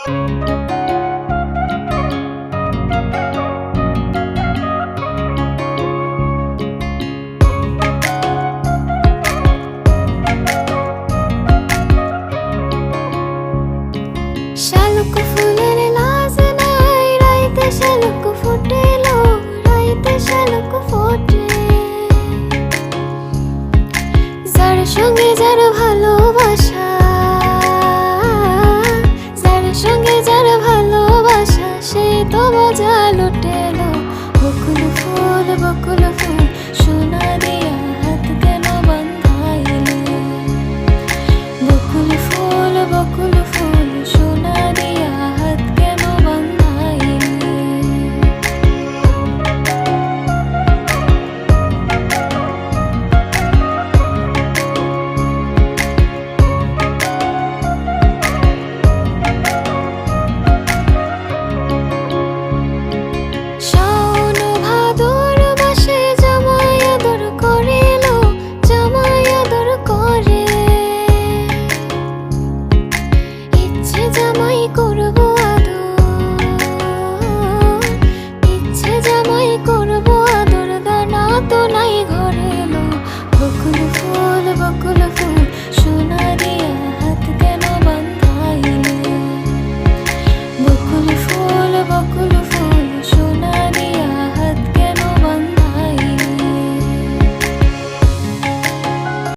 শালুক ফুলের লাজ নাই, রাইতে শালুক ফুটেলো, রাইতে শালুক ফোটে। যার সঙ্গে যার ভালোবাসা, যার সঙ্গে যার ভালোবাসা, সে তো বোঝা